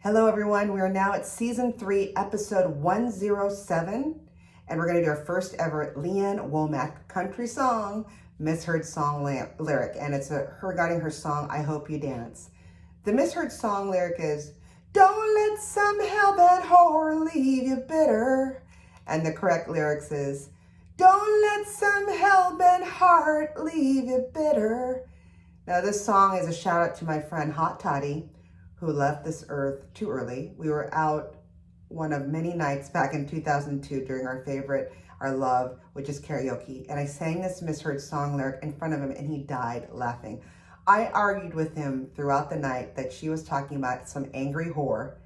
Hello, everyone. We are now at season 3, episode 107, and we're going to do our first ever Lee Ann Womack country song, misheard song lyric, and it's regarding her song, I Hope You Dance. The misheard song lyric is, don't let some hell-bent whore leave you bitter. And the correct lyrics is, don't let some hell-bent heart leave you bitter. Now, this song is a shout out to my friend Hot Toddy, who left this earth too early. We were out one of many nights back in 2002 during our love, which is karaoke. And I sang this misheard song lyric in front of him and he died laughing. I argued with him throughout the night that she was talking about some angry whore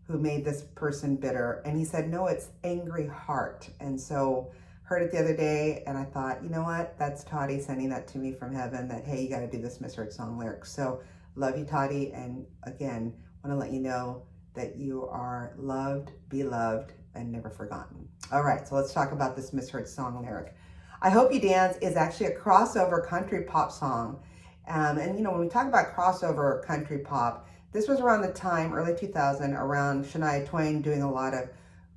who made this person bitter. And he said, no, it's angry heart. And so heard it the other day and I thought, you know what? That's Toddy sending that to me from heaven that, hey, you got to do this misheard song lyric. So love you, Toddy, and again, want to let you know that you are loved, beloved, and never forgotten. All right, so let's talk about this misheard song lyric. I Hope You Dance is actually a crossover country pop song. And you know, when we talk about crossover country pop, this was around the time, early 2000, around Shania Twain doing a lot of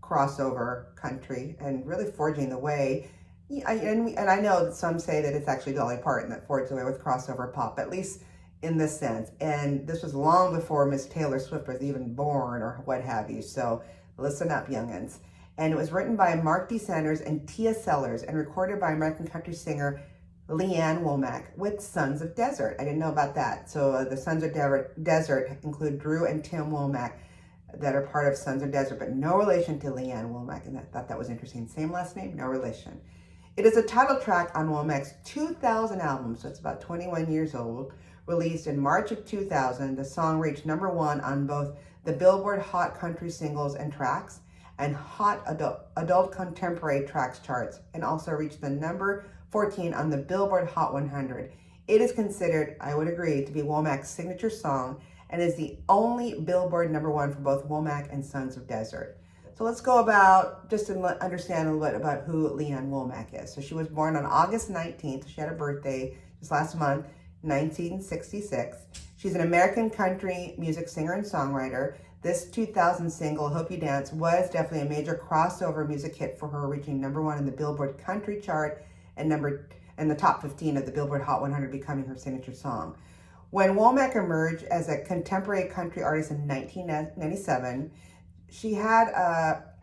crossover country and really forging the way. And I know that some say that it's actually Dolly Parton that forged the way with crossover pop, at least in this sense. And this was long before Miss Taylor Swift was even born or what have you. So listen up, youngins. And it was written by Mark D. Sanders and Tia Sellers and recorded by American country singer Lee Ann Womack with Sons of Desert. I didn't know about that. So the Sons of Desert include Drew and Tim Womack that are part of Sons of Desert, but no relation to Lee Ann Womack. And I thought that was interesting. Same last name, no relation. It is a title track on Womack's 2000 album, so it's about 21 years old. Released in March of 2000, the song reached #1 on both the Billboard Hot Country Singles and Tracks and Hot Adult Contemporary Tracks charts, and also reached the number 14 on the Billboard Hot 100. It is considered, I would agree, to be Womack's signature song and is the only Billboard #1 for both Womack and Sons of Desert. So let's go about, just to understand a little bit about who Lee Ann Womack is. So she was born on August 19th. She had a birthday just last month, 1966. She's an American country music singer and songwriter. This 2000 single, Hope You Dance, was definitely a major crossover music hit for her, reaching #1 in the Billboard Country chart and the top 15 of the Billboard Hot 100, becoming her signature song. When Womack emerged as a contemporary country artist in 1997, she had,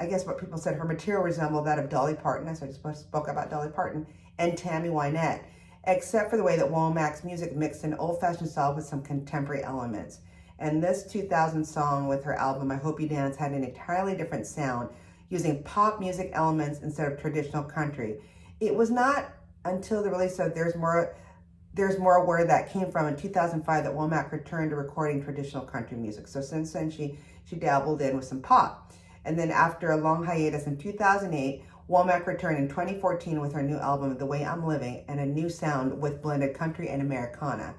I guess what people said, her material resembled that of Dolly Parton, as I just spoke about Dolly Parton, and Tammy Wynette, except for the way that Womack's music mixed an old-fashioned style with some contemporary elements. And this 2000 song with her album, I Hope You Dance, had an entirely different sound, using pop music elements instead of traditional country. It was not until the release of There's More where that came from in 2005 that Womack returned to recording traditional country music. So since then, she dabbled in with some pop. And then after a long hiatus in 2008, Womack returned in 2014 with her new album, The Way I'm Living, and a new sound with blended country and Americana.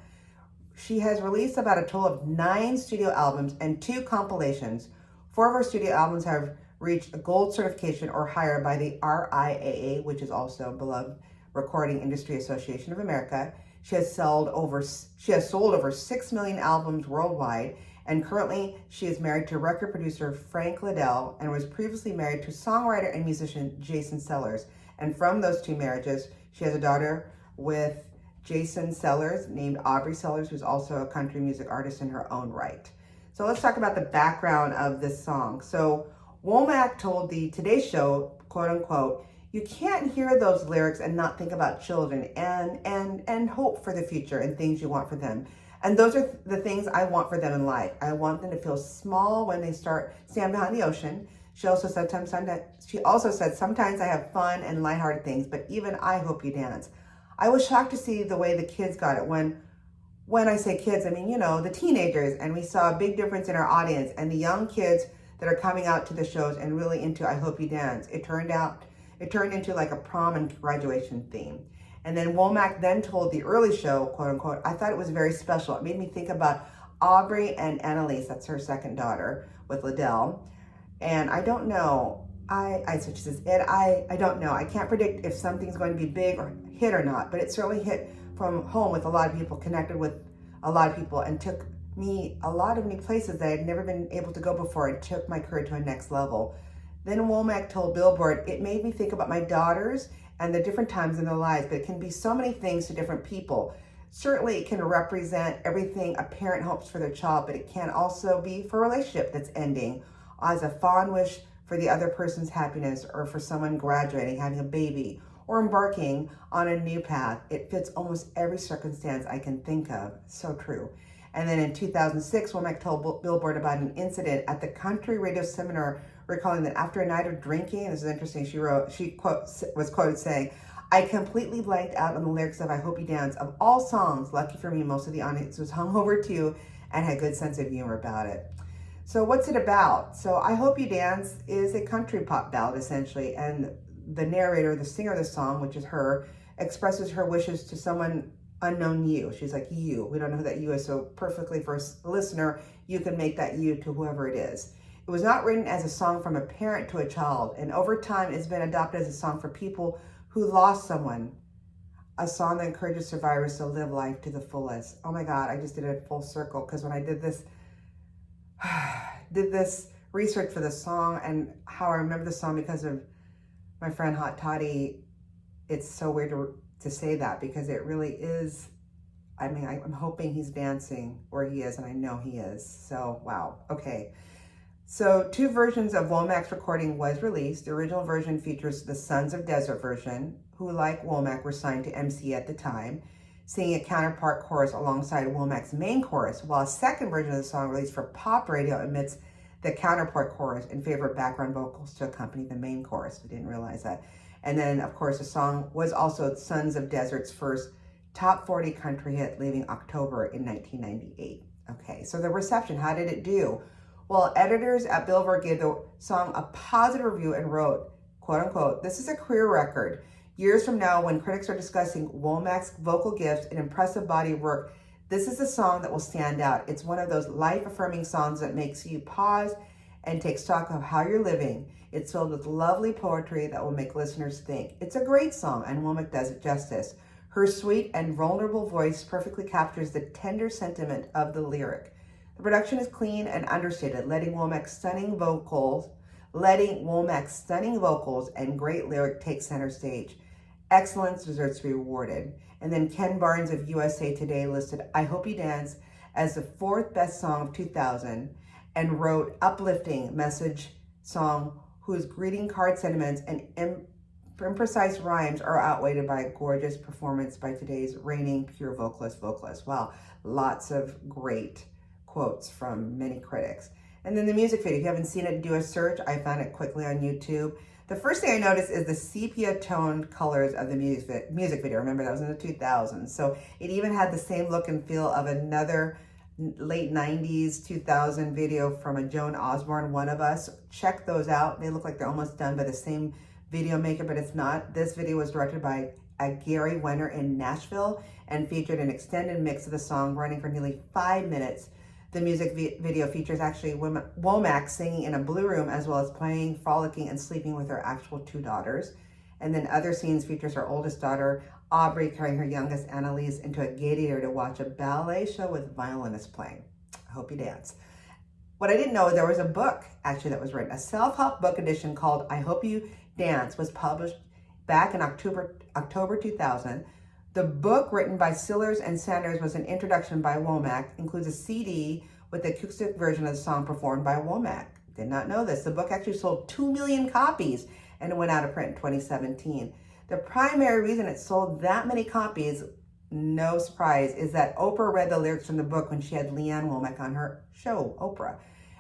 She has released about a total of 9 studio albums and 2 compilations. 4 of her studio albums have reached a gold certification or higher by the RIAA, which is also beloved Recording Industry Association of America. She has sold over 6 million albums worldwide, and currently she is married to record producer Frank Liddell and was previously married to songwriter and musician Jason Sellers. And from those 2 marriages, she has a daughter with Jason Sellers named Aubrey Sellers, who's also a country music artist in her own right. So let's talk about the background of this song. So Womack told the Today Show, quote unquote, you can't hear those lyrics and not think about children and hope for the future and things you want for them. And those are the things I want for them in life. I want them to feel small when they stand behind the ocean. She also said sometimes I have fun and lighthearted things, but even I hope you dance. I was shocked to see the way the kids got it. When I say kids, I mean, you know, the teenagers, and we saw a big difference in our audience and the young kids that are coming out to the shows and really into I Hope You Dance. It turned into like a prom and graduation theme. And then Womack then told the early show, quote unquote, I thought it was very special. It made me think about Aubrey and Annalise, that's her second daughter, with Liddell. And I don't know, she says, Ed, I don't know. I can't predict if something's going to be big or hit or not, but it certainly hit from home with a lot of people, connected with a lot of people, and took me a lot of new places that I'd never been able to go before and took my career to a next level. Then Womack told Billboard, it made me think about my daughters and the different times in their lives, but it can be so many things to different people. Certainly it can represent everything a parent hopes for their child, but it can also be for a relationship that's ending, as a fond wish for the other person's happiness, or for someone graduating, having a baby, or embarking on a new path. It fits almost every circumstance I can think of. So true. And then in 2006, Womack told Billboard about an incident at the country radio seminar, recalling that after a night of drinking, this is interesting, she was quoted saying, I completely blanked out on the lyrics of I Hope You Dance. Of all songs, lucky for me, most of the audience was hungover too and had a good sense of humor about it. So what's it about? So I Hope You Dance is a country pop ballad, essentially, and the narrator, the singer of the song, which is her, expresses her wishes to someone unknown you. She's like, you. We don't know who that you is, so perfectly for a listener, you can make that you to whoever it is. It was not written as a song from a parent to a child, and over time it's been adopted as a song for people who lost someone, a song that encourages survivors to live life to the fullest. Oh my God, I just did a full circle, because when I did this research for the song and how I remember the song because of my friend Hot Toddy, it's so weird to say that, because it really is. I mean, I'm hoping he's dancing where he is, and I know he is. So, wow. Okay. So 2 versions of Womack's recording was released. The original version features the Sons of Desert version, who, like Womack, were signed to MC at the time, singing a counterpart chorus alongside Womack's main chorus, while a second version of the song released for pop radio omits the counterpart chorus in favor of background vocals to accompany the main chorus. We didn't realize that. And then, of course, the song was also Sons of Desert's first top 40 country hit, leaving October in 1998. Okay, so the reception, how did it do? Well, editors at Billboard gave the song a positive review and wrote, quote unquote, this is a career record. Years from now, when critics are discussing Womack's vocal gifts and impressive body of work, this is a song that will stand out. It's one of those life-affirming songs that makes you pause and take stock of how you're living. It's filled with lovely poetry that will make listeners think. It's a great song, and Womack does it justice. Her sweet and vulnerable voice perfectly captures the tender sentiment of the lyric. The production is clean and understated, letting Womack's stunning vocals and great lyric take center stage. Excellence deserves to be rewarded. And then Ken Barnes of USA Today listed I Hope You Dance as the 4th best song of 2000 and wrote uplifting message song whose greeting card sentiments and imprecise rhymes are outweighed by a gorgeous performance by today's reigning pure vocalist. Wow, lots of great quotes from many critics. And then the music video, if you haven't seen it, do a search. I found it quickly on YouTube. The first thing I noticed is the sepia-toned colors of the music video. Remember, that was in the 2000s. So it even had the same look and feel of another late 90s, 2000 video from a Joan Osborne, One of Us. Check those out. They look like they're almost done by the same video maker, but it's not. This video was directed by Gary Wenner in Nashville and featured an extended mix of the song running for nearly 5 minutes. The music video features actually Womack singing in a blue room, as well as playing, frolicking, and sleeping with her actual 2 daughters. And then other scenes features her oldest daughter, Aubrey, carrying her youngest, Annalise, into a gay theater to watch a ballet show with violinists playing. I Hope You Dance. What I didn't know, there was a book actually that was written. A self-help book edition called I Hope You Dance was published back in October 2000. The book, written by Sillers and Sanders, was an introduction by Womack, includes a CD with the acoustic version of the song performed by Womack. Did not know this. The book actually sold 2 million copies and it went out of print in 2017. The primary reason it sold that many copies, no surprise, is that Oprah read the lyrics from the book when she had Lee Ann Womack on her show, Oprah.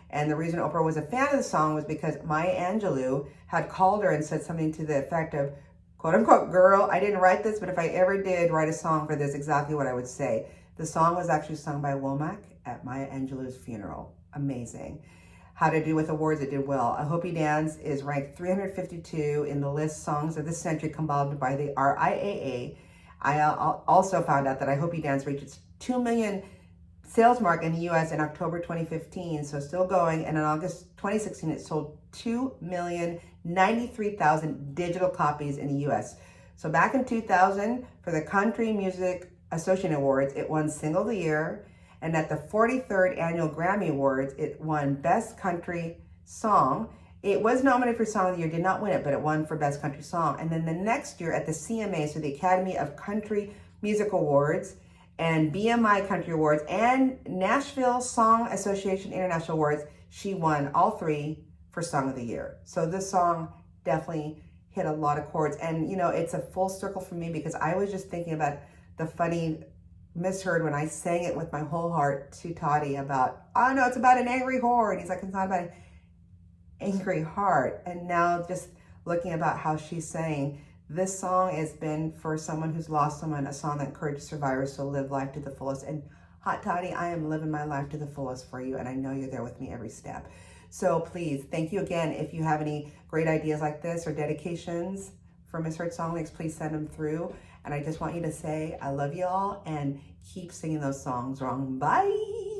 And the reason Oprah was a fan of the song was because Maya Angelou had called her and said something to the effect of, quote unquote, girl, I didn't write this, but if I ever did write a song for this, exactly what I would say. The song was actually sung by Womack at Maya Angelou's funeral. Amazing. How to do with awards, it did well. I Hope You Dance is ranked 352 in the list Songs of the Century compiled by the RIAA. I also found out that I Hope You Dance reached its 2 million sales mark in the US in October 2015, so still going. And in August 2016, it sold 2,093,000 digital copies in the US. So back in 2000, for the Country Music Association Awards, it won Single of the Year And at the 43rd Annual Grammy Awards, it won Best Country Song. It was nominated for Song of the Year, did not win it, but it won for Best Country Song. And then the next year at the CMA, so the Academy of Country Music Awards, and BMI Country Awards, and Nashville Song Association International Awards, she won all three for Song of the Year. So this song definitely hit a lot of chords. And you know, it's a full circle for me because I was just thinking about the funny misheard when I sang it with my whole heart to Toddy about, oh no, it's about an angry whore. And he's like, it's not about an angry heart. And now just looking about how she's saying, this song has been for someone who's lost someone, a song that encourages survivors to live life to the fullest. And Hot Toddy, I am living my life to the fullest for you. And I know you're there with me every step. So please, thank you again. If you have any great ideas like this or dedications for misheard song lyrics, please send them through. And I just want you to say, I love you all and keep singing those songs wrong. Bye.